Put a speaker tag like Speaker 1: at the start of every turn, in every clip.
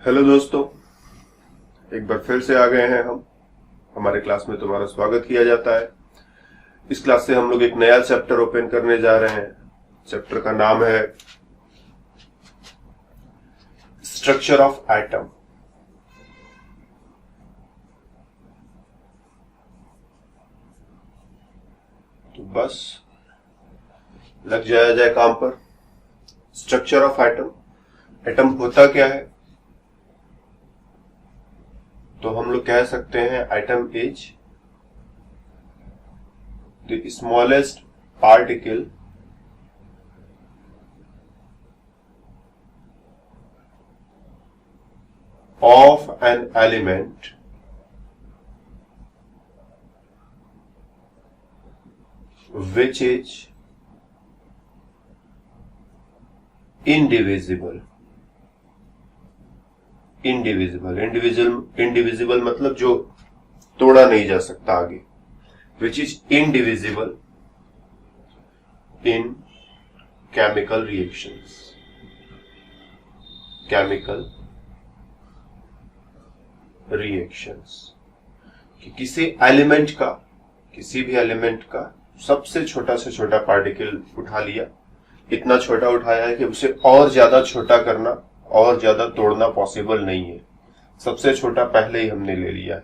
Speaker 1: Hello दोस्तों, एक बार फिर से आ गए हैं हम। हमारे क्लास में तुम्हारा स्वागत किया जाता है। इस क्लास से हम लोग एक नया चैप्टर ओपन करने जा रहे हैं। चैप्टर का नाम है स्ट्रक्चर ऑफ एटम। तो बस लग जाया जाए काम पर। स्ट्रक्चर ऑफ एटम, एटम होता क्या है? तो हम लोग कह सकते हैं atom is the smallest particle of an element which is indivisible। Indivisible मतलब जो तोड़ा नहीं जा सकता आगे। which is indivisible in chemical reactions। chemical reactions कि किसी भी एलिमेंट का सबसे छोटा से छोटा पार्टिकल उठा लिया, इतना छोटा उठाया है कि उसे और ज्यादा छोटा करना और ज्यादा तोड़ना पॉसिबल नहीं है। सबसे छोटा पहले ही हमने ले लिया है,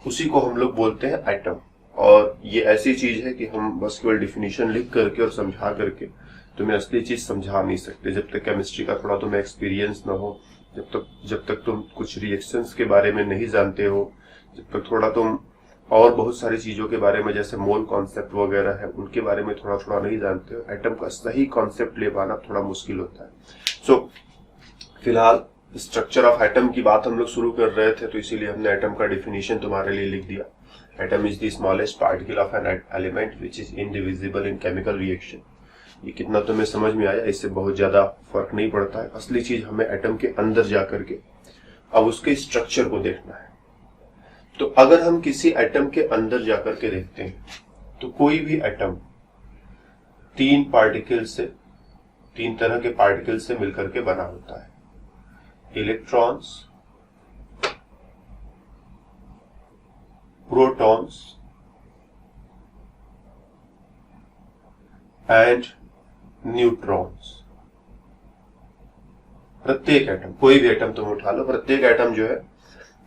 Speaker 1: उसी को हम लोग बोलते हैं एटम। और ये ऐसी चीज है कि हम बस केवल डिफिनीशन लिख करके और समझा करके तुम्हें असली चीज समझा नहीं सकते। जब तक केमिस्ट्री का थोड़ा तुम्हें एक्सपीरियंस ना हो, जब तक तुम कुछ रिएक्शंस के बारे में नहीं जानते हो, जब तक थोड़ा तुम और बहुत सारी चीजों के बारे में जैसे मोल कॉन्सेप्ट वगैरह है उनके बारे में थोड़ा थोड़ा नहीं जानते हो, एटम का सही कॉन्सेप्ट ले पाना थोड़ा मुश्किल होता है। फिलहाल स्ट्रक्चर ऑफ एटम की बात हम लोग शुरू कर रहे थे, तो इसीलिए हमने एटम का डिफिनीशन तुम्हारे लिए लिख दिया। Atom is the smallest particle of an element which is indivisible in chemical reaction. ये कितना तुम्हें समझ में आया, इससे बहुत ज्यादा फर्क नहीं पड़ता है। असली चीज हमें एटम के अंदर जाकर के अब उसके स्ट्रक्चर को देखना है। तो अगर हम किसी एटम के अंदर जाकर के देखते हैं तो कोई भी एटम तीन तरह के पार्टिकल से मिलकर के बना होता है। Electrons, protons and neutrons. प्रत्येक एटम, कोई भी एटम तुम उठा लो, प्रत्येक एटम जो है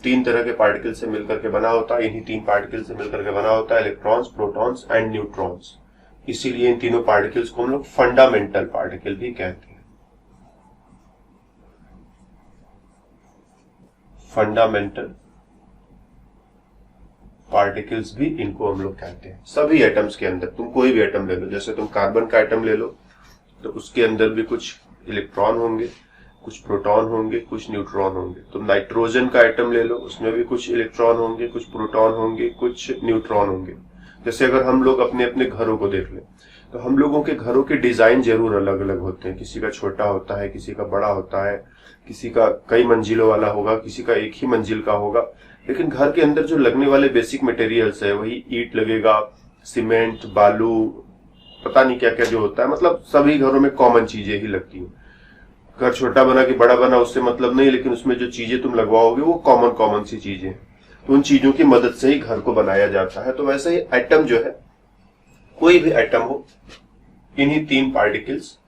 Speaker 1: तीन तरह के पार्टिकल से मिलकर के बना होता है। इन्हीं तीन पार्टिकल से मिलकर के बना होता है इलेक्ट्रॉन्स, प्रोटॉन्स एंड न्यूट्रॉन्स। इसीलिए इन तीनों पार्टिकल्स को हम लोग फंडामेंटल पार्टिकल भी कहते हैं। फंडामेंटल पार्टिकल्स भी इनको हम लोग कहते हैं। सभी एटम्स के अंदर तुम कोई भी एटम ले लो, जैसे तुम कार्बन का एटम ले लो तो उसके अंदर भी कुछ इलेक्ट्रॉन होंगे, कुछ प्रोटॉन होंगे, कुछ न्यूट्रॉन होंगे। तुम नाइट्रोजन का एटम ले लो, उसमें भी कुछ इलेक्ट्रॉन होंगे, कुछ प्रोटॉन होंगे, कुछ न्यूट्रॉन होंगे। जैसे अगर हम लोग अपने अपने घरों को देख लें तो हम लोगों के घरों के डिजाइन जरूर अलग अलग होते हैं। किसी का छोटा होता है, किसी का बड़ा होता है, किसी का कई मंजिलों वाला होगा, किसी का एक ही मंजिल का होगा। लेकिन घर के अंदर जो लगने वाले बेसिक मटेरियल्स है वही ईंट लगेगा, सीमेंट, बालू, पता नहीं क्या क्या जो होता है। मतलब सभी घरों में कॉमन चीजें ही लगती हैं। घर छोटा बना कि बड़ा बना उससे मतलब नहीं, लेकिन उसमें जो चीजें तुम लगवाओगे वो कॉमन सी चीजें, तो उन चीजों की मदद से ही घर को बनाया जाता है। तो वैसे ही एटम जो है, कोई भी एटम हो, इन्हीं तीन पार्टिकल्स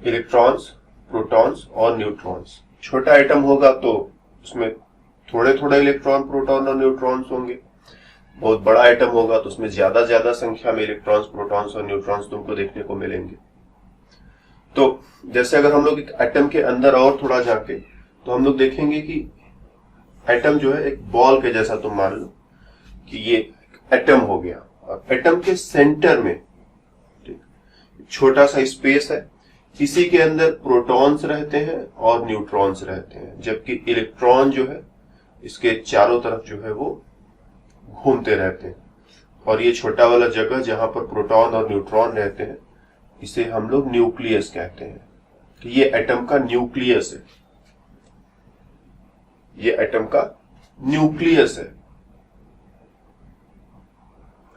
Speaker 1: इलेक्ट्रॉन्स, प्रोटॉन्स और न्यूट्रॉन्स। छोटा एटम होगा तो उसमें थोड़े थोड़े इलेक्ट्रॉन, प्रोटॉन और न्यूट्रॉन्स होंगे। बहुत बड़ा एटम होगा तो उसमें ज्यादा संख्या में इलेक्ट्रॉन्स, प्रोटॉन्स और न्यूट्रॉन्स तुमको देखने को मिलेंगे। तो जैसे अगर हम लोग एक एटम के अंदर और थोड़ा झांके तो हम लोग देखेंगे कि एटम जो है एक बॉल के जैसा, तुम मान लो कि ये एटम हो गया, और एटम के सेंटर में छोटा सा स्पेस है। इसी के अंदर प्रोटॉन्स रहते हैं और न्यूट्रॉन्स रहते हैं, जबकि इलेक्ट्रॉन जो है इसके चारों तरफ जो है वो घूमते रहते हैं। और ये छोटा वाला जगह जहां पर प्रोटॉन और न्यूट्रॉन रहते हैं, इसे हम लोग न्यूक्लियस कहते हैं। तो ये एटम का न्यूक्लियस है, ये एटम का न्यूक्लियस है।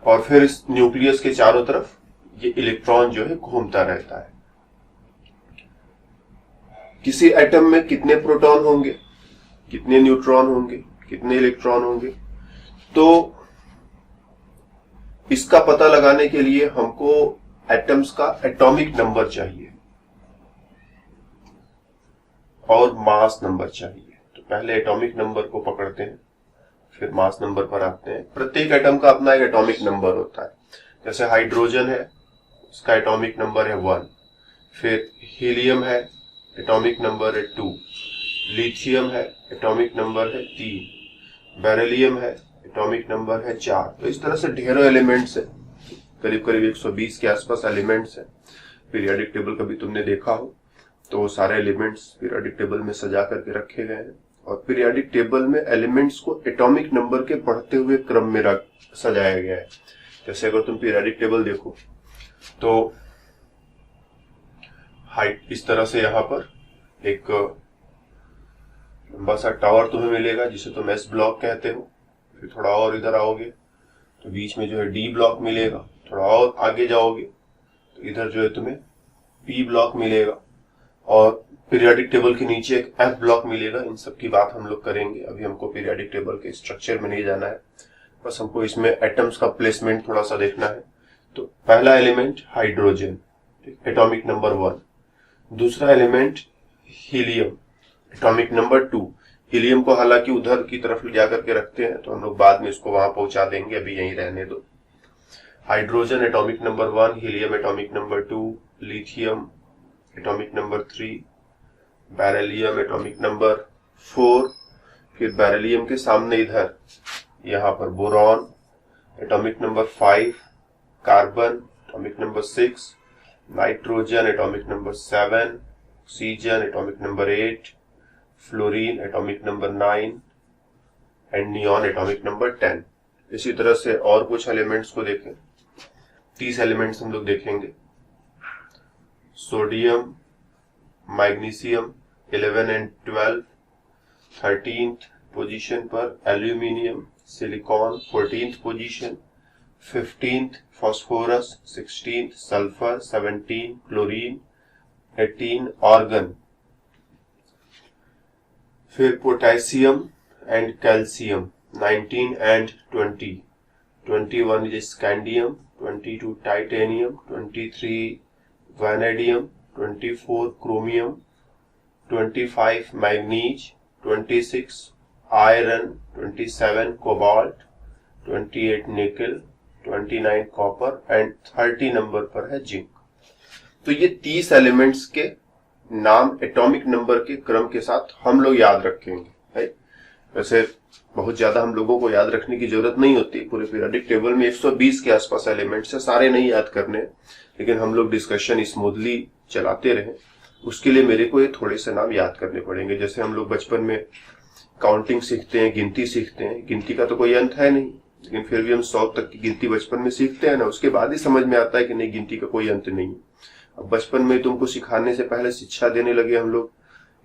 Speaker 1: और फिर इस न्यूक्लियस के चारों तरफ ये इलेक्ट्रॉन जो है घूमता रहता है। किसी एटम में कितने प्रोटॉन होंगे? कितने न्यूट्रॉन होंगे, कितने इलेक्ट्रॉन होंगे। तो इसका पता लगाने के लिए हमको एटम्स का एटॉमिक नंबर चाहिए और मास नंबर चाहिए। तो पहले एटॉमिक नंबर को पकड़ते हैं, फिर मास नंबर पर आते हैं। प्रत्येक एटम का अपना एक एटॉमिक नंबर होता है। जैसे हाइड्रोजन है, इसका एटॉमिक नंबर है 1। फिर हीलियम है, एटॉमिक नंबर है 2। लिथियम है, एटॉमिक नंबर है 3। बेरिलियम है, एटॉमिक नंबर है 4। तो इस तरह से ढेरों एलिमेंट्स है, करीब करीब 120 के आसपास एलिमेंट्स है। पीरियोडिक टेबल कभी तुमने देखा हो तो वो सारे एलिमेंट्स पीरियोडिक टेबल में सजा करके रखे गए हैं। और पीरियोडिक टेबल में एलिमेंट्स को एटॉमिक नंबर के बढ़ते हुए क्रम में सजाया गया है। जैसे अगर तुम पीरियोडिक टेबल देखो तो हाइट इस तरह से यहाँ पर एक लंबा सा टावर तुम्हें मिलेगा जिसे तुम एस ब्लॉक कहते हो। फिर थोड़ा और इधर आओगे तो बीच में जो है डी ब्लॉक मिलेगा। थोड़ा और आगे जाओगे तो इधर जो है तुम्हें पी ब्लॉक मिलेगा और पीरियोडिक टेबल के नीचे एक एफ ब्लॉक मिलेगा। इन सब की बात हम लोग करेंगे, अभी हमको पीरियोडिक टेबल के स्ट्रक्चर में नहीं जाना है, बस हमको इसमें एटम्स का प्लेसमेंट थोड़ा सा देखना है। तो पहला एलिमेंट हाइड्रोजन, एटॉमिक नंबर 1। दूसरा element helium, atomic number 2। Helium को हालांकि उधर की तरफ ले जाकर के रखते हैं तो हम लोग बाद में इसको वहां पहुंचा देंगे, अभी यहीं रहने दो। Hydrogen atomic number 1, helium atomic number 2, lithium atomic number 3, beryllium atomic number 4। फिर बेरिलियम के सामने इधर यहाँ पर boron atomic number 5, carbon atomic number 6, nitrogen atomic number 7, oxygen atomic number 8, fluorine atomic number 9 and neon atomic number 10। इसी तरह से और कुछ एलिमेंट्स को देखें, 30 एलिमेंट्स हम लोग देखेंगे। Sodium, magnesium 11 and 12 13th position पर, aluminium, silicon 14th position, 15th phosphorus, 16th sulphur, 17 chlorine, 18 argon. फिर potassium and calcium 19 and 20, 21 is scandium, 22 titanium, 23 vanadium, 24 chromium, 25 manganese, 26 iron, 27 cobalt, 28 nickel, 29 copper and 30 number पर है zinc. तो ये 30 elements के नाम atomic number के क्रम के साथ हम लोग याद रखेंगे, है। वैसे बहुत ज्यादा हम लोगों को याद रखने की जरूरत नहीं होती, पूरे पीरियोडिक टेबल में 120 के आसपास एलिमेंट्स है, सारे नहीं याद करने, लेकिन हम लोग डिस्कशन स्मूथली चलाते रहे उसके लिए मेरे को ये थोड़े से नाम याद करने पड़ेंगे। जैसे हम लोग बचपन में काउंटिंग सीखते हैं, गिनती सीखते हैं, गिनती का तो कोई अंत है नहीं, लेकिन फिर भी हम 100 तक की गिनती बचपन में सीखते हैं ना, उसके बाद ही समझ में आता है कि नहीं, गिनती का कोई अंत नहीं। अब बचपन में तुमको सिखाने से पहले शिक्षा देने लगे हम लोग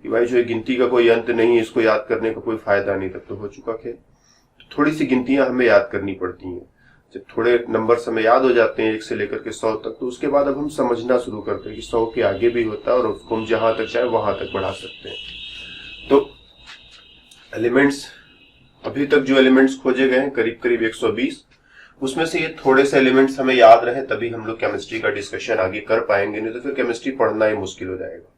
Speaker 1: कि भाई जो है गिनती का कोई अंत नहीं है, इसको याद करने का कोई फायदा नहीं, तब तो हो चुका खेल। तो थोड़ी सी गिनतियां हमें याद करनी पड़ती हैं। जब थोड़े नंबर हमें याद हो जाते हैं 1 से लेकर के 100 तक, तो उसके बाद अब हम समझना शुरू करते हैं कि 100 के आगे भी होता है और उसको हम जहां तक चाहे वहां तक बढ़ा सकते हैं। तो एलिमेंट्स, अभी तक जो एलिमेंट्स खोजे गए हैं करीब करीब 120, उसमें से ये थोड़े से एलिमेंट्स हमें याद रहे तभी हम लोग केमिस्ट्री का डिस्कशन आगे कर पाएंगे, नहीं तो फिर केमिस्ट्री पढ़ना ही मुश्किल हो जाएगा।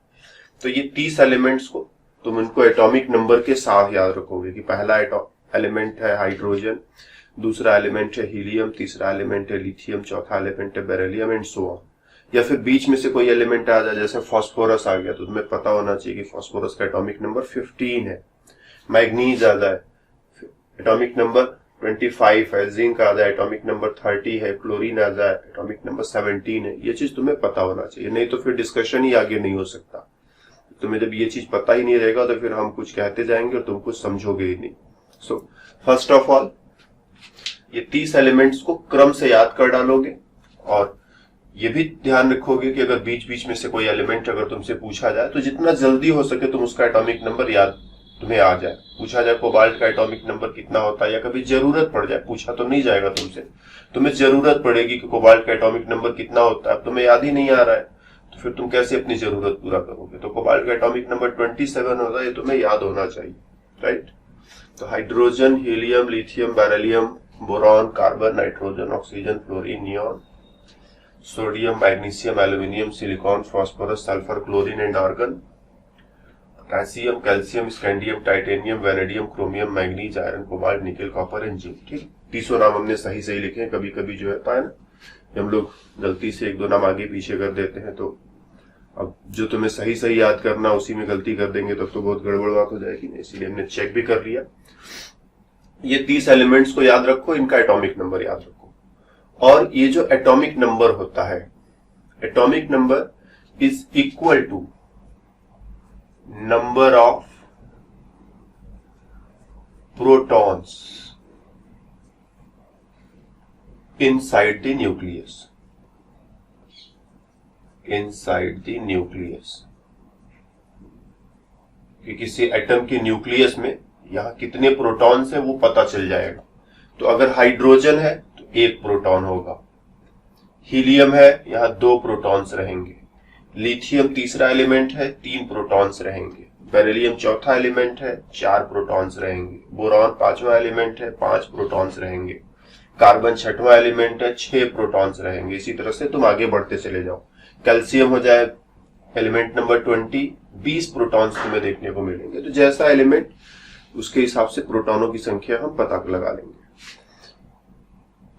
Speaker 1: तो ये 30 एलिमेंट्स को तुम इनको एटॉमिक नंबर के साथ याद रखोगे कि पहला एलिमेंट है हाइड्रोजन, दूसरा एलिमेंट है हीलियम, तीसरा एलिमेंट है लिथियम, चौथा एलिमेंट है बेरिलियम एंड सो ऑन। या फिर बीच में से कोई एलिमेंट आ जाए, जैसे फास्फोरस आ गया तो तुम्हें पता होना चाहिए कि फास्फोरस का एटॉमिक नंबर 15 है। मैग्नीज आ जाए, एटॉमिक नंबर 25 है। जिंक आ जाए, एटॉमिक नंबर 30 है। क्लोरीन आ जाए, एटॉमिक नंबर 17 है। ये चीज तुम्हें पता होना चाहिए, नहीं तो फिर डिस्कशन ही आगे नहीं हो सकता। तुम्हें जब ये चीज पता ही नहीं रहेगा तो फिर हम कुछ कहते जाएंगे और तुम कुछ समझोगे ही नहीं। सो फर्स्ट ऑफ ऑल ये 30 एलिमेंट्स को क्रम से याद कर डालोगे और ये भी ध्यान रखोगे कि अगर बीच बीच में से कोई एलिमेंट अगर तुमसे पूछा जाए तो जितना जल्दी हो सके तुम उसका एटॉमिक नंबर याद तुम्हें आ जाए। पूछा जाए कोबाल्ट का एटॉमिक नंबर कितना होता है, या कभी जरूरत पड़ जाए, पूछा तो नहीं जाएगा तुमसे, तुम्हें जरूरत पड़ेगी कि कोबाल्ट का एटॉमिक नंबर कितना होता है, अब तुम्हें याद ही नहीं आ रहा है तो फिर तुम कैसे अपनी जरूरत पूरा करोगे। तो कोबाल्ट का एटॉमिक नंबर 27 होता है, ये तुम्हें याद होना चाहिए, राइट। तो hydrogen, helium, lithium, beryllium, boron, carbon, nitrogen, oxygen, fluorine, neon, sodium, magnesium, aluminium, silicon, phosphorus, sulphur, chlorine and argon, potassium, calcium, scandium, titanium, vanadium, chromium, manganese, iron, cobalt, nickel, copper and zinc. ठीक, 300 नाम हमने सही सही लिखे हैं। कभी कभी जो है ना, हम लोग गलती से 1-2 नाम आगे पीछे कर देते हैं, तो अब जो तुम्हें सही सही याद करना उसी में गलती कर देंगे तब तो बहुत गड़बड़ बात हो जाएगी। इसीलिए हमने चेक भी कर लिया। ये 30 एलिमेंट्स को याद रखो, इनका एटॉमिक नंबर याद रखो। और ये जो एटॉमिक नंबर होता है, atomic number is equal to number of protons inside the nucleus, inside the nucleus. कि किसी एटम के न्यूक्लियस में यहां कितने प्रोटॉन्स है वो पता चल जाएगा। तो अगर हाइड्रोजन है तो 1 प्रोटॉन होगा, हीलियम है यहां 2 प्रोटॉन्स रहेंगे, लिथियम तीसरा एलिमेंट है 3 प्रोटॉन्स रहेंगे, बेरिलियम चौथा एलिमेंट है 4 प्रोटॉन्स रहेंगे, बोरॉन 5वां एलिमेंट है 5 प्रोटॉन्स रहेंगे, कार्बन 6वां एलिमेंट है 6 प्रोटॉन्स रहेंगे। इसी तरह से तुम आगे बढ़ते चले जाओ। कैल्शियम हो जाए एलिमेंट नंबर 20, 20 प्रोटॉन्स तुम्हें देखने को मिलेंगे। तो जैसा एलिमेंट उसके हिसाब से प्रोटॉनों की संख्या हम पता लगा लेंगे।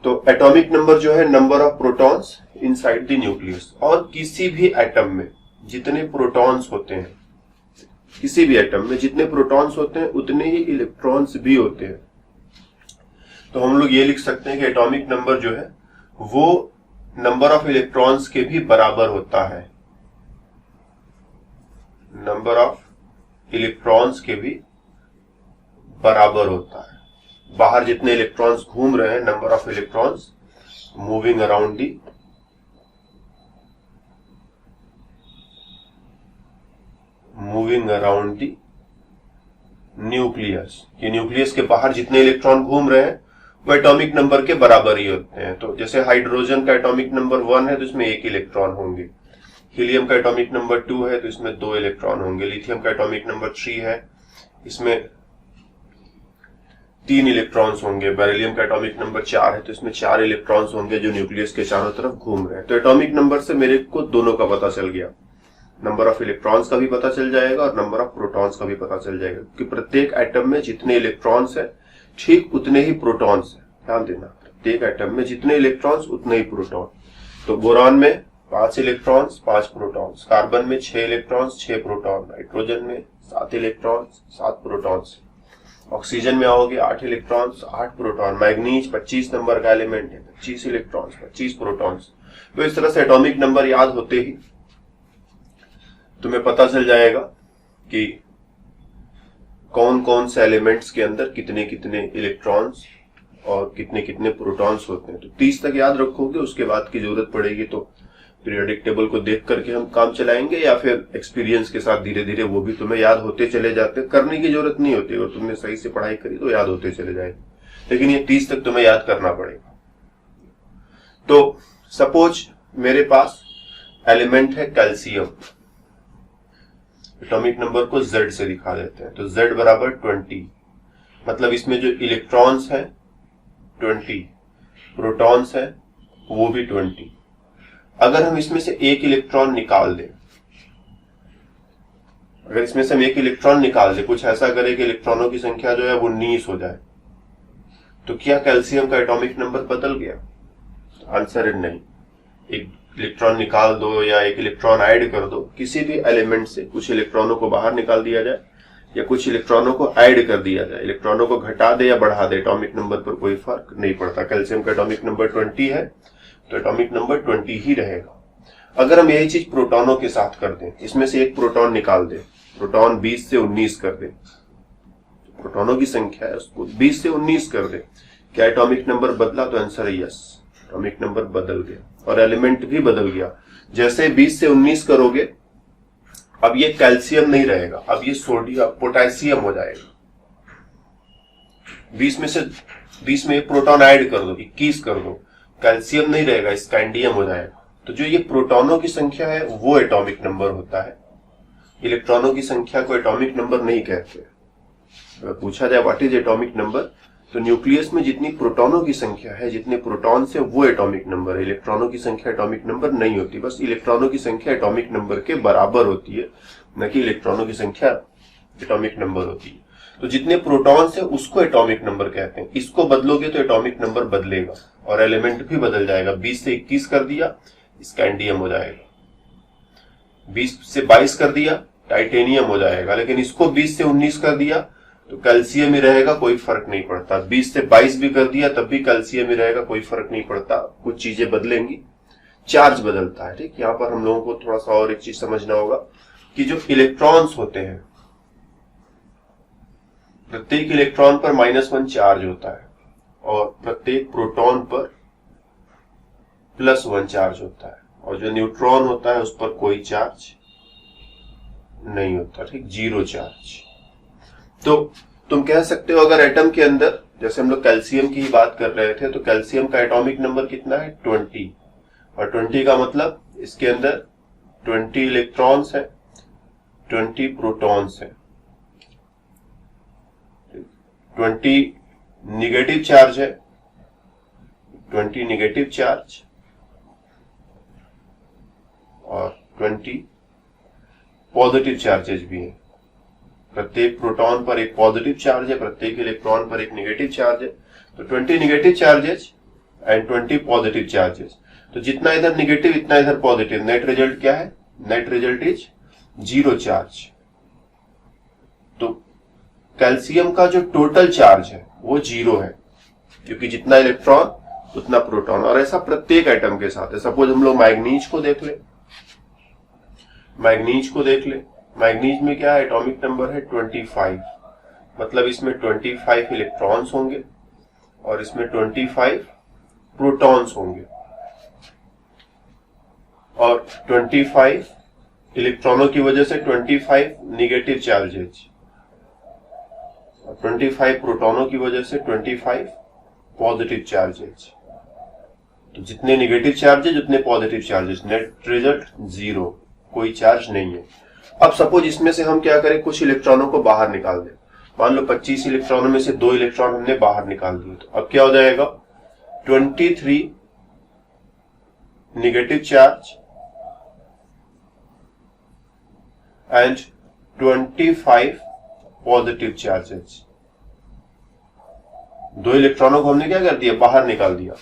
Speaker 1: तो एटॉमिक नंबर जो है number of protons inside the nucleus. और किसी भी एटम में जितने प्रोटॉन्स होते हैं, किसी भी एटम में जितने प्रोटॉन्स होते हैं उतने ही इलेक्ट्रॉन्स भी होते हैं। तो हम लोग ये लिख सकते हैं कि एटॉमिक नंबर जो है वो नंबर ऑफ इलेक्ट्रॉन्स के भी बराबर होता है, नंबर ऑफ इलेक्ट्रॉन्स के भी बराबर होता है। बाहर जितने इलेक्ट्रॉन्स घूम रहे हैं, number of electrons moving around the nucleus, ये न्यूक्लियस के बाहर जितने इलेक्ट्रॉन घूम रहे हैं वो एटॉमिक नंबर के बराबर ही होते हैं। तो जैसे हाइड्रोजन का एटॉमिक नंबर 1 है तो इसमें 1 इलेक्ट्रॉन होंगे, हीलियम का एटॉमिक नंबर 2 है तो इसमें 2 इलेक्ट्रॉन होंगे, लिथियम का एटॉमिक नंबर 3 है इसमें 3 इलेक्ट्रॉन्स होंगे, बेरिलियम का एटॉमिक नंबर 4 है तो इसमें 4 इलेक्ट्रॉन्स होंगे जो न्यूक्लियस के चारों तरफ घूम रहे हैं। तो एटॉमिक नंबर से मेरे को दोनों का पता चल गया, नंबर ऑफ इलेक्ट्रॉन्स का भी पता चल जाएगा और नंबर ऑफ प्रोटॉन्स का भी पता चल जाएगा, क्योंकि प्रत्येक एटम में जितने इलेक्ट्रॉन्स है ठीक उतने ही प्रोटॉन्स है। ध्यान देना, प्रत्येक एटम में जितने इलेक्ट्रॉन्स उतने ही प्रोटॉन। तो बोरॉन में 5 इलेक्ट्रॉन्स 5 प्रोटॉन्स, कार्बन में 6 इलेक्ट्रॉन्स 6 प्रोटॉन, नाइट्रोजन में 7 इलेक्ट्रॉन्स 7 प्रोटॉन्स, ऑक्सीजन में आओगे 8 इलेक्ट्रॉन्स 8 प्रोटॉन, मैग्नीज 25 नंबर का एलिमेंट है 25 इलेक्ट्रॉन्स 25 प्रोटॉन्स। तो इस तरह से एटॉमिक नंबर याद होते ही तुम्हें पता चल जाएगा कि कौन कौन से एलिमेंट्स के अंदर कितने कितने इलेक्ट्रॉन्स और कितने कितने प्रोटॉन्स होते हैं। तो 30 तक याद रखोगे, उसके बाद की जरूरत पड़ेगी तो पीरियोडिक टेबल को देख करके हम काम चलाएंगे, या फिर एक्सपीरियंस के साथ धीरे धीरे वो भी तुम्हें याद होते चले जाते, करने की जरूरत नहीं होती। अगर तुमने सही से पढ़ाई करी तो याद होते चले जाएंगे, लेकिन ये 30 तक तुम्हें याद करना पड़ेगा। तो सपोज मेरे पास एलिमेंट है कैल्शियम, एटॉमिक नंबर को Z से दिखा देते हैं। तो Z बराबर 20, मतलब इसमें जो इलेक्ट्रॉन्स है 20, प्रोटॉन्स है वो भी 20। अगर हम इसमें से एक इलेक्ट्रॉन निकाल दें, अगर इसमें से हम एक इलेक्ट्रॉन निकाल दें, कुछ ऐसा करें कि इलेक्ट्रॉनों की संख्या जो है वो 19 हो जाए, तो क्या कैल्शियम का एटॉमिक नंबर बदल गया? आंसर है नहीं। एक इलेक्ट्रॉन निकाल दो या एक इलेक्ट्रॉन ऐड कर दो, किसी भी एलिमेंट से कुछ इलेक्ट्रॉनों को बाहर निकाल दिया जाए या कुछ इलेक्ट्रॉनों को ऐड कर दिया जाए, इलेक्ट्रॉनों को घटा दे या बढ़ा दे, एटॉमिक नंबर पर कोई फर्क नहीं पड़ता। कैल्शियम का एटॉमिक नंबर 20 है तो एटॉमिक नंबर 20 ही रहेगा। अगर हम यही चीज प्रोटॉनों के साथ कर दें, इसमें से एक प्रोटॉन निकाल दें, प्रोटॉन 20 से 19 कर दें, प्रोटॉनों की संख्या है उसको 20 से 19 कर दें, क्या एटॉमिक नंबर बदला? तो आंसर है यस, एटॉमिक नंबर बदल गया और एलिमेंट भी बदल गया। जैसे 20 से 19 करोगे, अब ये कैल्शियम नहीं रहेगा, अब ये सोडियम पोटेशियम हो जाएगा। 20 में एक प्रोटॉन ऐड कर दो, 21 कर दो, कैल्शियम नहीं रहेगा, स्कैंडियम हो जाएगा। तो जो ये प्रोटॉनों की संख्या है वो एटॉमिक नंबर होता है, इलेक्ट्रॉनों की संख्या को एटॉमिक नंबर नहीं कहते। अगर पूछा जाए व्हाट इज एटॉमिक नंबर, तो न्यूक्लियस में जितनी प्रोटॉनों की संख्या है, जितने प्रोटॉन्स है, वो एटॉमिक नंबर है। इलेक्ट्रॉनों की संख्या एटॉमिक नंबर नहीं होती, बस इलेक्ट्रॉनों की संख्या एटॉमिक नंबर के बराबर होती है, न कि इलेक्ट्रॉनों की संख्या एटॉमिक नंबर होती है। तो जितने प्रोटॉन्स है उसको एटॉमिक नंबर कहते हैं। इसको बदलोगे तो एटॉमिक नंबर बदलेगा और एलिमेंट भी बदल जाएगा। 20 से 21 कर दिया, स्कैंडियम हो जाएगा। 20 से 22 कर दिया, टाइटेनियम हो जाएगा। लेकिन इसको 20 से 19 कर दिया तो कैल्शियम ही रहेगा, कोई फर्क नहीं पड़ता। 20 से 22 भी कर दिया तब भी कैल्शियम ही रहेगा, कोई फर्क नहीं पड़ता। कुछ चीजें बदलेंगी, चार्ज बदलता है। ठीक, यहाँ पर हम लोगों को थोड़ा सा और एक चीज समझना होगा कि जो इलेक्ट्रॉन्स होते हैं, प्रत्येक इलेक्ट्रॉन पर -1 चार्ज होता है और प्रत्येक प्रोटॉन पर +1 चार्ज होता है, और जो न्यूट्रॉन होता है उस पर कोई चार्ज नहीं होता। ठीक, 0 चार्ज। तो तुम कह सकते हो अगर एटम के अंदर, जैसे हम लोग कैल्शियम की ही बात कर रहे थे, तो कैल्शियम का एटॉमिक नंबर कितना है? 20। और 20 का मतलब इसके अंदर 20 इलेक्ट्रॉन्स है, 20 प्रोटॉन्स है। 20 निगेटिव चार्ज है, 20 निगेटिव चार्ज, और 20 पॉजिटिव चार्जेस भी है। प्रत्येक प्रोटॉन पर एक पॉजिटिव चार्ज है, प्रत्येक इलेक्ट्रॉन पर एक नेगेटिव चार्ज है। तो 20 negative charges and 20 positive charges. तो जितना इधर नेगेटिव इतना इधर पॉजिटिव, नेट रिजल्ट क्या है? Net result is 0 charge. तो कैल्शियम का जो टोटल चार्ज है वो 0 है, क्योंकि जितना इलेक्ट्रॉन उतना प्रोटॉन। और ऐसा प्रत्येक एटम के साथ है। सपोज हम लोग मैग्नीज को देख ले, मैग्नीज को देख ले। मैग्नीज में क्या है? एटॉमिक नंबर है 25। मतलब इसमें 25 इलेक्ट्रॉन्स होंगे और इसमें 25 प्रोटॉन्स होंगे, और 25 इलेक्ट्रॉनों की वजह से 25 निगेटिव चार्जेज, और 25 प्रोटॉनों की वजह से 25 पॉजिटिव चार्जेज। तो जितने निगेटिव चार्जेज उतने पॉजिटिव चार्जेज, नेट रिजल्ट 0, कोई चार्ज नहीं है। अब सपोज इसमें से हम क्या करें, कुछ इलेक्ट्रॉनों को बाहर निकाल दें। मान लो 25 इलेक्ट्रॉनों में से 2 इलेक्ट्रॉन हमने बाहर निकाल दिए, तो अब क्या हो जाएगा? 23 negative charge and 25 positive charges. 2 इलेक्ट्रॉनों को हमने क्या कर दिया? बाहर निकाल दिया।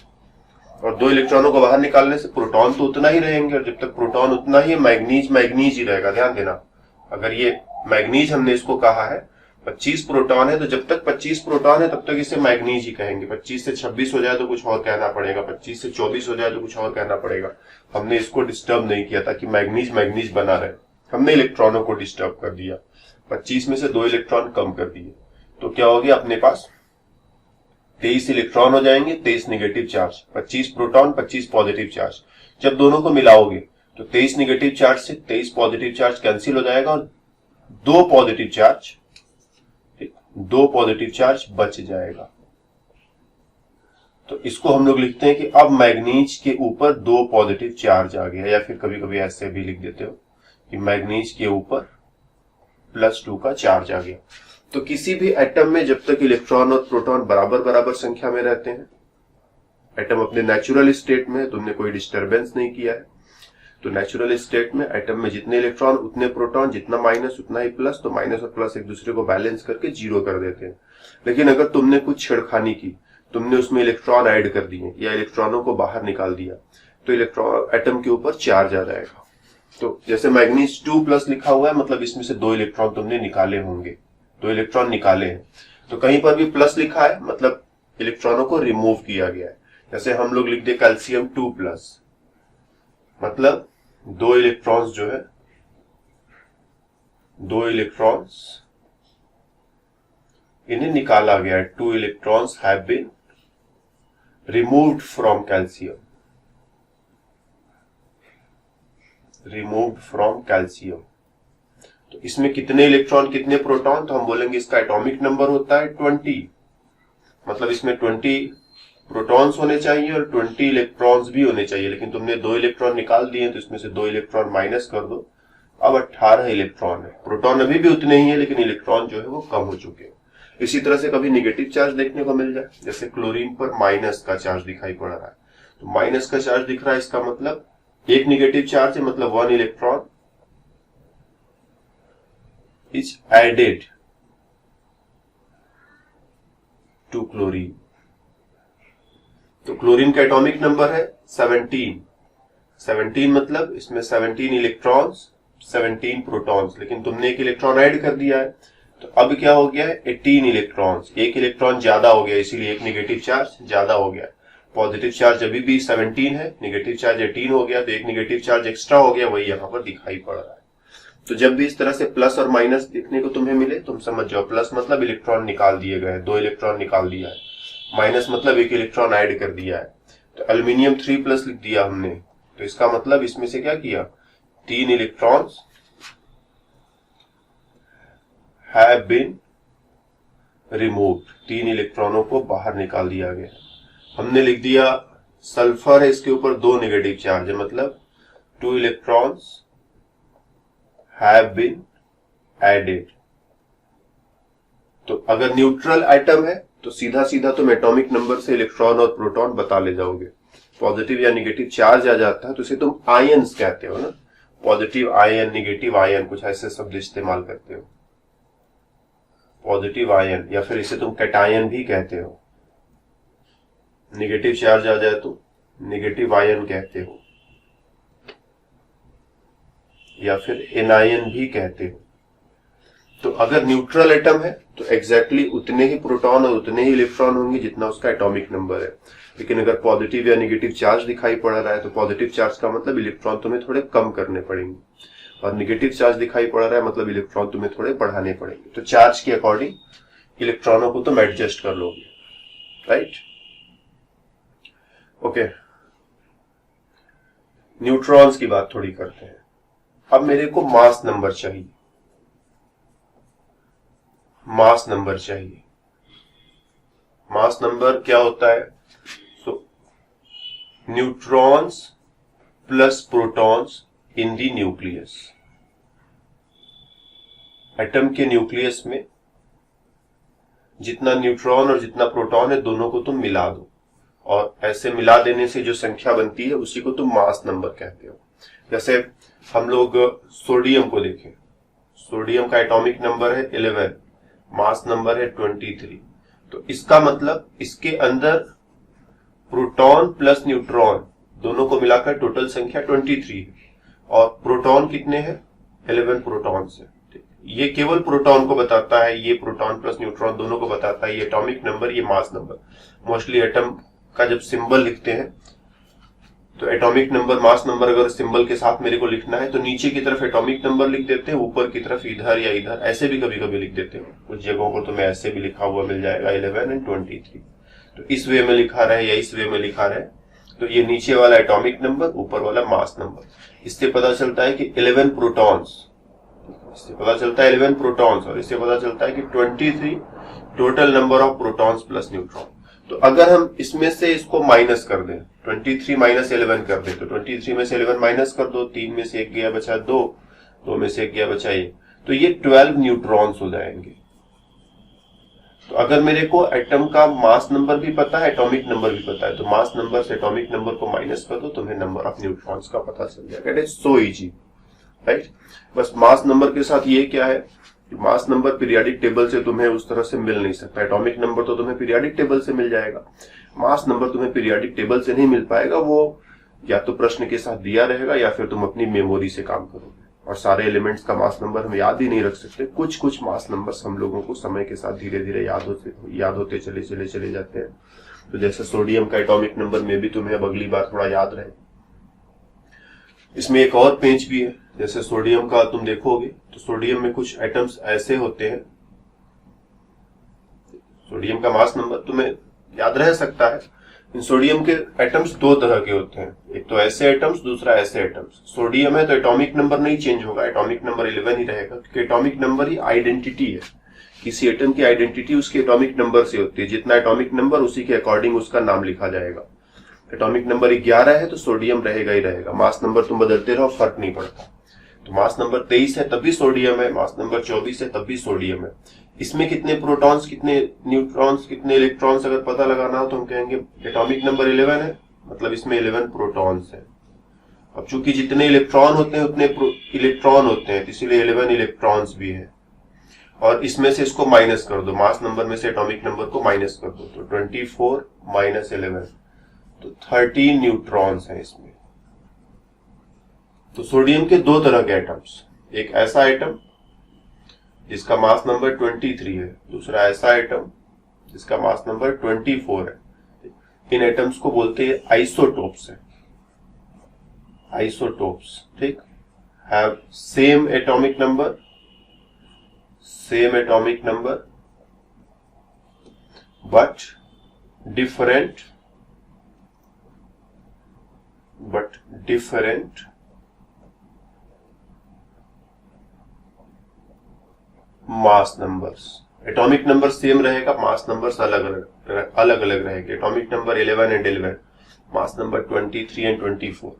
Speaker 1: और 2 इलेक्ट्रॉनों को बाहर निकालने से प्रोटॉन तो उतना ही रहेंगे, और जब तक प्रोटॉन उतना ही, मैग्नीज मैग्नीज ही रहेगा। ध्यान देना, अगर ये मैग्नीज हमने इसको कहा है, 25 प्रोटॉन है, तो जब तक 25 प्रोटॉन है तब तक इसे मैग्नीज ही कहेंगे। 25 से 26 हो जाए तो कुछ और कहना पड़ेगा, 25 से 24 हो जाए तो कुछ और कहना पड़ेगा। हमने इसको डिस्टर्ब नहीं किया ताकि मैग्नीज मैग्नीज बना रहे, हमने इलेक्ट्रॉनों को डिस्टर्ब कर दिया। 25 में से 2 इलेक्ट्रॉन कम कर दिए, तो क्या हो गया? अपने पास 23 इलेक्ट्रॉन हो जाएंगे, 23 negative charge, 25 proton, 25 positive charge. जब दोनों को मिलाओगे तो 23 नेगेटिव चार्ज से 23 पॉजिटिव चार्ज कैंसिल हो जाएगा, और 2 पॉजिटिव चार्ज बच जाएगा। तो इसको हम लोग लिखते हैं कि अब मैग्नीज के ऊपर 2 पॉजिटिव चार्ज आ गया, या फिर कभी कभी ऐसे भी लिख देते हो कि मैग्नीज के ऊपर +2 का चार्ज आ गया। तो किसी भी एटम में जब तक इलेक्ट्रॉन और प्रोटॉन बराबर बराबर संख्या में रहते हैं, एटम अपने नेचुरल स्टेट में, तुमने कोई डिस्टरबेंस नहीं किया है, तो नेचुरल स्टेट में एटम में जितने इलेक्ट्रॉन उतने प्रोटॉन, जितना माइनस उतना ही प्लस, तो माइनस और प्लस एक दूसरे को बैलेंस करके 0 कर देते हैं। लेकिन अगर तुमने कुछ छेड़खानी की, तुमने उसमें इलेक्ट्रॉन ऐड कर दिए या इलेक्ट्रॉनों को बाहर निकाल दिया, तो इलेक्ट्रॉन एटम के ऊपर चार्ज आ जाएगा। तो जैसे मैग्नीज 2+ लिखा हुआ है, मतलब इसमें से 2 इलेक्ट्रॉन तुमने निकाले होंगे, 2 इलेक्ट्रॉन निकाले हैं। तो कहीं पर भी प्लस लिखा है मतलब इलेक्ट्रॉनों को रिमूव किया गया है। जैसे हम लोग लिख दे कैल्शियम 2+, मतलब 2 इलेक्ट्रॉन्स जो है, 2 इलेक्ट्रॉन्स इन्हें निकाला गया है। 2 electrons have been removed from calcium, removed from calcium. तो इसमें कितने इलेक्ट्रॉन कितने प्रोटॉन, तो हम बोलेंगे इसका एटॉमिक नंबर होता है 20। मतलब इसमें 20 प्रोटॉन्स होने चाहिए और 20 इलेक्ट्रॉन्स भी होने चाहिए। लेकिन तुमने 2 इलेक्ट्रॉन निकाल दिए, तो इसमें से 2 इलेक्ट्रॉन माइनस कर दो, अब 18 इलेक्ट्रॉन है। प्रोटॉन अभी भी उतने ही है, लेकिन इलेक्ट्रॉन जो है वो कम हो चुके हैं। इसी तरह से कभी निगेटिव चार्ज देखने को मिल जाए, जैसे क्लोरीन पर माइनस का चार्ज दिखाई पड़ रहा है, तो माइनस का चार्ज दिख रहा है, इसका मतलब एक निगेटिव चार्ज है, मतलब 1 electron is added to chlorine. तो क्लोरीन का एटॉमिक नंबर है 17 मतलब इसमें 17 इलेक्ट्रॉन्स 17 प्रोटॉन्स, लेकिन तुमने एक इलेक्ट्रॉन ऐड कर दिया है, तो अब क्या हो गया है 18 इलेक्ट्रॉन्स, एक इलेक्ट्रॉन ज्यादा हो गया, इसीलिए एक निगेटिव चार्ज ज्यादा हो गया। पॉजिटिव चार्ज अभी भी 17 है, निगेटिव चार्ज 18 हो गया, तो एक निगेटिव चार्ज एक्स्ट्रा हो गया, वही यहां पर दिखाई पड़ रहा है। तो जब भी इस तरह से प्लस और माइनस देखने को तुम्हें मिले, तुम समझ जाओ प्लस मतलब इलेक्ट्रॉन निकाल दिए गए, 2 इलेक्ट्रॉन निकाल दिया है, माइनस मतलब एक इलेक्ट्रॉन ऐड कर दिया है। तो एल्यूमिनियम 3+ लिख दिया हमने, तो इसका मतलब इसमें से क्या किया, 3 इलेक्ट्रॉन्स हैव बीन रिमूव्ड, 3 इलेक्ट्रॉनों को बाहर निकाल दिया गया। हमने लिख दिया सल्फर है, इसके ऊपर 2 नेगेटिव चार्ज है, मतलब 2 इलेक्ट्रॉन्स हैव बीन एडेड। तो अगर न्यूट्रल एटम है तो सीधा सीधा तुम एटॉमिक नंबर से इलेक्ट्रॉन और प्रोटॉन बता ले जाओगे। पॉजिटिव या निगेटिव चार्ज आ जाता है तो इसे तुम आयन्स कहते हो ना, पॉजिटिव आयन, निगेटिव आयन, कुछ ऐसे शब्द इस्तेमाल करते हो, पॉजिटिव आयन, या फिर इसे तुम कैटायन भी कहते हो। निगेटिव चार्ज आ जाए तो निगेटिव आयन कहते हो, या फिर एनायन भी कहते हो। तो अगर न्यूट्रल एटम है तो एग्जैक्टली उतने ही प्रोटॉन और उतने ही इलेक्ट्रॉन होंगे जितना उसका एटॉमिक नंबर है। लेकिन अगर पॉजिटिव या निगेटिव चार्ज दिखाई पड़ रहा है तो पॉजिटिव चार्ज का मतलब इलेक्ट्रॉन तुम्हें थोड़े कम करने पड़ेंगे, और निगेटिव चार्ज दिखाई पड़ रहा है मतलब इलेक्ट्रॉन तुम्हें थोड़े बढ़ाने पड़ेंगे। तो चार्ज के अकॉर्डिंग इलेक्ट्रॉनों को तुम एडजस्ट कर लोगे, राइट। ओके, न्यूट्रॉन्स की बात थोड़ी करते हैं। अब मेरे को मास नंबर चाहिए, मास नंबर चाहिए। मास नंबर क्या होता है, तो neutrons plus protons in the nucleus. Atom के न्यूक्लियस में जितना न्यूट्रॉन और जितना प्रोटॉन है दोनों को तुम मिला दो, और ऐसे मिला देने से जो संख्या बनती है उसी को तुम मास नंबर कहते हो। जैसे हम लोग सोडियम को देखें, सोडियम का एटॉमिक नंबर है 11, मास नंबर है 23। तो इसका मतलब इसके अंदर प्रोटॉन प्लस न्यूट्रॉन दोनों को मिलाकर टोटल संख्या 23 है, और प्रोटॉन कितने हैं, 11 प्रोटॉन है। ये केवल प्रोटॉन को बताता है, ये प्रोटॉन प्लस न्यूट्रॉन दोनों को बताता है, ये एटॉमिक नंबर, ये मास नंबर। मोस्टली एटम का जब सिंबल लिखते हैं तो एटॉमिक नंबर, मास नंबर अगर सिंबल के साथ मेरे को लिखना है तो नीचे की तरफ एटॉमिक नंबर लिख देते हैं, ऊपर की तरफ इधर या इधर ऐसे भी कभी कभी लिख देते हैं। कुछ जगहों पर तुम्हें ऐसे भी लिखा हुआ मिल जाएगा 11 और 23। तो इस वे में लिखा रहे या इस वे में लिखा रहे, तो ये नीचे वाला एटॉमिक नंबर, ऊपर वाला मास नंबर। इससे पता चलता है कि 11 प्रोटॉन्स, इससे पता चलता है 11 प्रोटॉन्स, और इससे पता चलता है कि 23 total number of protons plus neutron. तो अगर हम इसमें से इसको माइनस कर दें, 23 माइनस 11 कर दें, तो 23 में से 11 माइनस कर दो, 3 में से 1 गया बचा 2, 2 में से 1 गया बचा 1, तो ये 12 न्यूट्रॉन्स हो जाएंगे। तो अगर मेरे को एटम का मास नंबर भी पता है, एटॉमिक नंबर भी पता है, तो मास नंबर से एटॉमिक नंबर को माइनस कर दो, तुम्हें नंबर ऑफ न्यूट्रॉन्स का पता चल जाएगा। It is so easy, right. बस मास नंबर के साथ ये क्या है, मास नंबर पीरियोडिक टेबल से तुम्हें उस तरह से मिल नहीं सकता। एटॉमिक नंबर तो तुम्हें पीरियोडिक टेबल से मिल जाएगा, मास नंबर तुम्हें पीरियोडिक टेबल से नहीं मिल पाएगा। वो या तो प्रश्न के साथ दिया रहेगा या फिर तुम अपनी मेमोरी से काम करोगे, और सारे एलिमेंट्स का मास नंबर हम याद ही नहीं रख सकते। कुछ कुछ मास नंबर्स हम लोगों को समय के साथ धीरे धीरे याद होते चले जाते हैं। तो जैसे सोडियम का एटॉमिक नंबर में भी तुम्हें अब अगली बार थोड़ा याद रहे। इसमें एक और पेंच भी है, जैसे सोडियम का तुम देखोगे तो सोडियम में कुछ एटम्स ऐसे होते हैं, सोडियम का मास नंबर तुम्हें याद रह सकता है। इन सोडियम के एटम्स 2 तरह के होते हैं, एक तो ऐसे एटम्स, दूसरा ऐसे एटम्स। सोडियम है तो एटॉमिक नंबर नहीं चेंज होगा, एटॉमिक नंबर 11 ही रहेगा, क्योंकि एटॉमिक नंबर ही आइडेंटिटी है। किसी एटम की आइडेंटिटी उसके एटॉमिक नंबर से होती है, जितना एटॉमिक नंबर उसी के अकॉर्डिंग उसका नाम लिखा जाएगा। एटॉमिक नंबर 11 है तो सोडियम रहेगा ही रहेगा, मास नंबर तुम बदलते रहो फर्क नहीं पड़ता। तो मास नंबर 23 है तब भी सोडियम है, मास नंबर 24 है तब भी सोडियम है। इसमें कितने प्रोटॉन्स, कितने न्यूट्रॉन्स, कितने इलेक्ट्रॉन्स अगर पता लगाना हो तो हम कहेंगे एटॉमिक नंबर 11 है, मतलब इसमें 11 प्रोटॉन्स है। अब चूंकि जितने इलेक्ट्रॉन होते हैं उतने इलेक्ट्रॉन होते हैं, इसीलिए 11 इलेक्ट्रॉन्स भी है। और इसमें से इसको माइनस कर दो, मास नंबर में से एटॉमिक नंबर को माइनस कर दो, तो 24 माइनस 11, तो 13 न्यूट्रॉन्स हैं इसमें। तो सोडियम के दो तरह के एटम्स, एक ऐसा एटम जिसका मास नंबर 23 है, दूसरा ऐसा एटम जिसका मास नंबर 24 है। इन एटम्स को बोलते हैं आइसोटोप्स है, आइसोटोप्स, ठीक। Have same atomic number but different mass numbers. Atomic number same रहेगा, मास नंबर्स अलग अलग रहेंगे। Atomic number 11 and 11, mass number 23 and 24।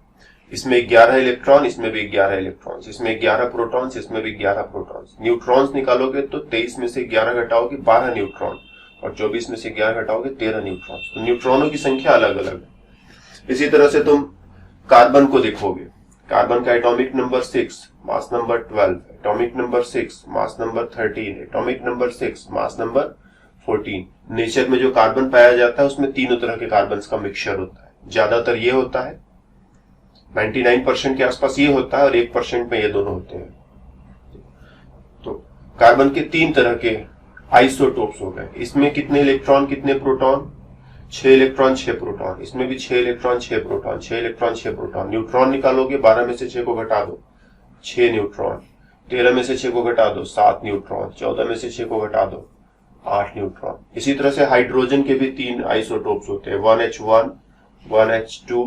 Speaker 1: इसमें 11 इलेक्ट्रॉन, इसमें भी 11 इलेक्ट्रॉन्स, इसमें 11 प्रोटॉन्स, इसमें भी 11 प्रोटॉन्स। न्यूट्रॉन्स निकालोगे तो 23 में से 11 घटाओगे 12 न्यूट्रॉन, और 24 में से 11 घटाओगे 13 न्यूट्रॉन्स। तो न्यूट्रॉनों की संख्या अलग अलग है। इसी तरह से तुम कार्बन को देखोगे, कार्बन का atomic number 6, mass number 12, atomic number 6, mass number 13, atomic number 6, mass number 14। Nature में जो कार्बन पाया जाता है उसमें तीनों तरह के कार्बन का मिक्सचर होता है। ज्यादातर ये होता है, 99% के आसपास ये होता है, और 1% में ये दोनों होते हैं। तो कार्बन के 3 तरह के आइसोटोप्स हो गए। इसमें कितने इलेक्ट्रॉन, कितने प्रोटॉन? 6 electron 6 proton. इसमें भी 6 electron 6 proton, 6 electron 6 proton. Neutron निकालोगे, 12 में से 6 को घटा दो 6 न्यूट्रॉन, 13 में से 6 को घटा दो 7 न्यूट्रॉन, 14 में से 6 को घटा दो 8 न्यूट्रॉन। इसी तरह से हाइड्रोजन के भी 3 आइसोटोप्स होते हैं, 1H1, 1H2,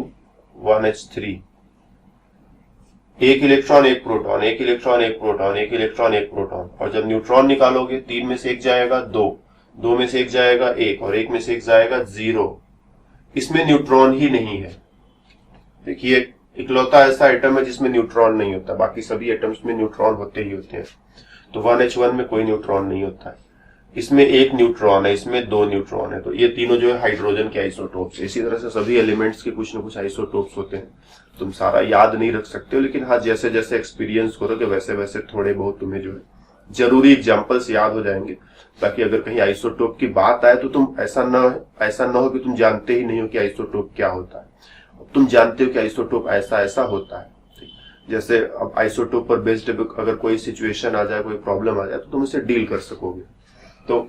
Speaker 1: 1H3। 1 electron 1 proton, 1 electron 1 proton, 1 electron 1 proton. और जब न्यूट्रॉन निकालोगे, 3 में से 1 जाएगा 2, 2 में से 1 जाएगा 1, और 1 में से 1 जाएगा 0। इसमें न्यूट्रॉन ही नहीं है। देखिए, इकलौता ऐसा एटम है जिसमें न्यूट्रॉन नहीं होता, बाकी सभी एटम्स में न्यूट्रॉन होते ही होते हैं। तो 1H1 में कोई न्यूट्रॉन नहीं होता है। इसमें 1 न्यूट्रॉन है, इसमें 2 न्यूट्रॉन है। तो ये तीनों जो है हाइड्रोजन के आइसोटोप्स। इसी तरह से सभी एलिमेंट्स के कुछ न कुछ आइसोटोप्स होते हैं। तुम सारा याद नहीं रख सकते हो, लेकिन हाँ, जैसे जैसे एक्सपीरियंस करोगे वैसे वैसे थोड़े बहुत तुम्हें जो है जरूरी एग्जाम्पल्स याद हो जाएंगे, ताकि अगर कहीं आइसोटोप की बात आए तो तुम ऐसा न हो कि तुम जानते ही नहीं हो कि आइसोटोप क्या होता है। तुम जानते हो कि आइसोटोप ऐसा ऐसा होता है। जैसे अब आइसोटोप पर बेस्ड अगर कोई सिचुएशन आ जाए, कोई प्रॉब्लम आ जाए, तो तुम उसे डील कर सकोगे। तो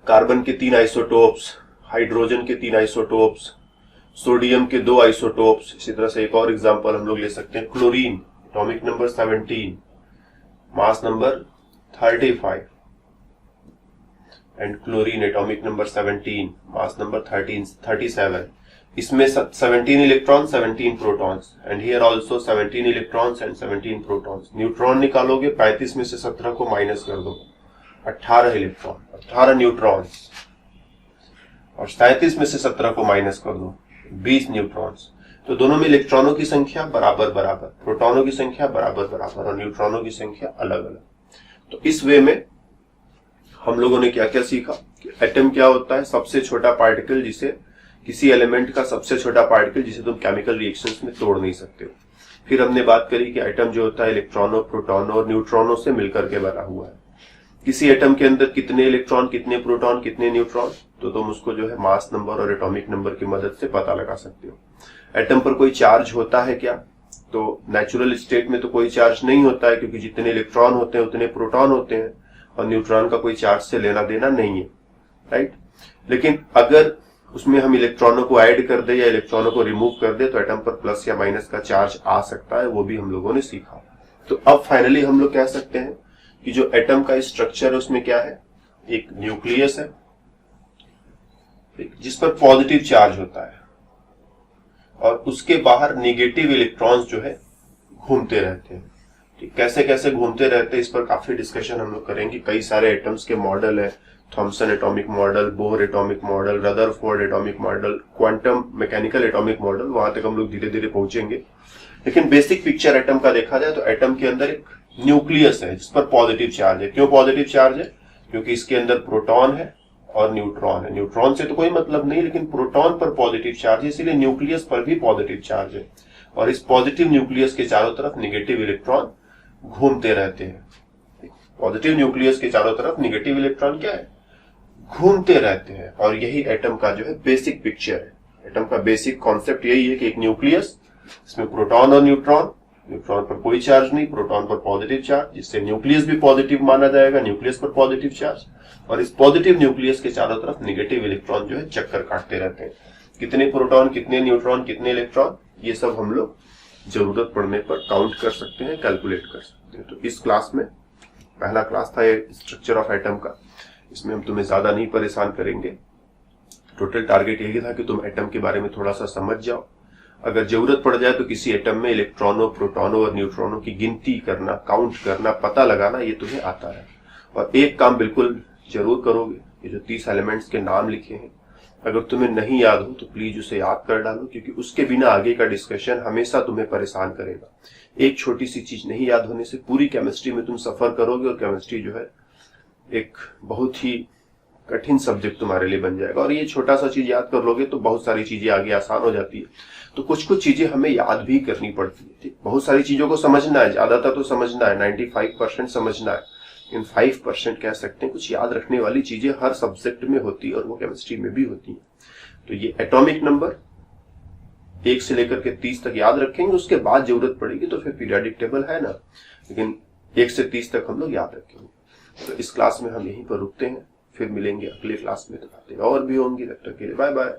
Speaker 1: कार्बन के 3 आइसोटोप्स, हाइड्रोजन के 3 आइसोटोप्स, सोडियम के 2 आइसोटोप्स। इसी तरह से एक और एग्जांपल हम लोग ले सकते हैं, chlorine, atomic number 17, mass number 35, and chlorine atomic number 17, mass number 37। इसमें 17 electron 17 protons, and here also 17 electrons and 17 protons. Neutron निकालोगे, 35 में से 17 को माइनस कर दो, 18 इलेक्ट्रॉन, 18 न्यूट्रॉन्स, और 37 में से 17 को माइनस कर दो, 20 न्यूट्रॉन्स। तो दोनों में इलेक्ट्रॉनों की संख्या बराबर बराबर, प्रोटॉनों की संख्या बराबर बराबर, और न्यूट्रॉनों की संख्या अलग अलग। तो इस वे में हम लोगों ने क्या क्या सीखा कि एटम क्या होता है, सबसे छोटा पार्टिकल, जिसे किसी एलिमेंट का सबसे छोटा पार्टिकल जिसे तुम केमिकल रिएक्शंस में तोड़ नहीं सकते हो। फिर हमने बात करी कि एटम जो होता है इलेक्ट्रॉनों, प्रोटॉनों और न्यूट्रॉनों से मिलकर के बना हुआ है। किसी एटम के अंदर कितने इलेक्ट्रॉन, कितने प्रोटॉन, कितने न्यूट्रॉन, तो तुम उसको जो है मास नंबर और एटॉमिक नंबर की मदद से पता लगा सकते हो। एटम पर कोई चार्ज होता है क्या? तो नेचुरल स्टेट में तो कोई चार्ज नहीं होता है, क्योंकि जितने इलेक्ट्रॉन होते हैं उतने प्रोटॉन होते हैं, और न्यूट्रॉन का कोई चार्ज से लेना देना नहीं है, राइट। लेकिन अगर उसमें हम इलेक्ट्रॉनों को ऐड कर दे या इलेक्ट्रॉनों को रिमूव कर दे तो एटम पर प्लस या माइनस का चार्ज आ सकता है, वो भी हम लोगों ने सीखा। तो अब फाइनली हम लोग कह सकते हैं कि जो एटम का स्ट्रक्चर है उसमें क्या है, एक न्यूक्लियस है जिस पर पॉजिटिव चार्ज होता है, और उसके बाहर निगेटिव इलेक्ट्रॉन्स जो है घूमते रहते हैं। ठीक, कैसे कैसे घूमते रहते हैं इस पर काफी डिस्कशन हम लोग करेंगे। कई सारे एटम्स के मॉडल है, Thomson atomic model, Bohr atomic model, Rutherford atomic model, quantum mechanical atomic model, वहां तक हम लोग धीरे धीरे पहुंचेंगे। लेकिन बेसिक पिक्चर एटम का देखा जाए तो एटम के अंदर एक न्यूक्लियस है जिस पर पॉजिटिव चार्ज है। क्यों पॉजिटिव चार्ज है? क्योंकि इसके अंदर प्रोटॉन है और न्यूट्रॉन है। न्यूट्रॉन से तो कोई मतलब नहीं, लेकिन प्रोटॉन पर पॉजिटिव चार्ज है, इसीलिए न्यूक्लियस पर भी पॉजिटिव चार्ज है। और इस पॉजिटिव न्यूक्लियस के चारों तरफ निगेटिव इलेक्ट्रॉन घूमते रहते हैं। पॉजिटिव न्यूक्लियस के चारों तरफ निगेटिव इलेक्ट्रॉन क्या है, घूमते रहते हैं। और यही एटम का जो है बेसिक पिक्चर है। एटम का बेसिक कॉन्सेप्ट यही है कि एक न्यूक्लियस, इसमें प्रोटॉन और न्यूट्रॉन, न्यूट्रॉन पर कोई चार्ज नहीं, प्रोटॉन पर पॉजिटिव चार्ज, जिससे न्यूक्लियस भी पॉजिटिव माना जाएगा, न्यूक्लियस पर पॉजिटिव चार्ज। और इस पॉजिटिव न्यूक्लियस के चारों तरफ निगेटिव इलेक्ट्रॉन जो है चक्कर काटते रहते हैं। कितने प्रोटॉन, कितने न्यूट्रॉन, कितने इलेक्ट्रॉन, ये सब हम लोग जरूरत पड़ने पर काउंट कर सकते हैं, कैलकुलेट कर सकते हैं। तो इस क्लास में पहला क्लास था ये स्ट्रक्चर ऑफ एटम का, इसमें हम तुम्हें ज्यादा नहीं परेशान करेंगे। टोटल टारगेट यही था कि तुम एटम के बारे में थोड़ा सा समझ जाओ। अगर जरूरत पड़ जाए तो किसी एटम में इलेक्ट्रॉनों, प्रोटॉनों और न्यूट्रॉनों की गिनती करना, काउंट करना, पता लगाना, ये तुम्हें आता है। और एक काम बिल्कुल जरूर करोगे, ये जो 30 एलिमेंट्स के नाम लिखे हैं, अगर तुम्हें नहीं याद हो तो प्लीज उसे याद कर डालो, क्योंकि उसके बिना आगे का डिस्कशन हमेशा तुम्हें परेशान करेगा। एक छोटी सी चीज नहीं याद होने से पूरी केमिस्ट्री में तुम सफर करोगे, और केमिस्ट्री जो है एक बहुत ही कठिन सब्जेक्ट तुम्हारे लिए बन जाएगा। और ये छोटा सा चीज याद कर लोगे तो बहुत सारी चीजें आगे आसान हो जाती है। तो कुछ कुछ चीजें हमें याद भी करनी पड़ती है, ठीक। बहुत सारी चीजों को समझना है, ज्यादातर तो समझना है, 95% समझना है, इन 5% कह सकते हैं कुछ याद रखने वाली चीजें हर सब्जेक्ट में होती है, और वो केमिस्ट्री में भी होती है। तो ये एटॉमिक नंबर 1 से लेकर के 30 तक याद रखेंगे, उसके बाद जरूरत पड़ेगी तो फिर पीरियोडिक टेबल है ना, लेकिन 1 से 30 तक हम लोग याद रखेंगे। तो इस क्लास में हम यहीं पर रुकते हैं, फिर मिलेंगे अगले क्लास में, तो बातें और भी होंगी। तब तक के लिए बाय बाय।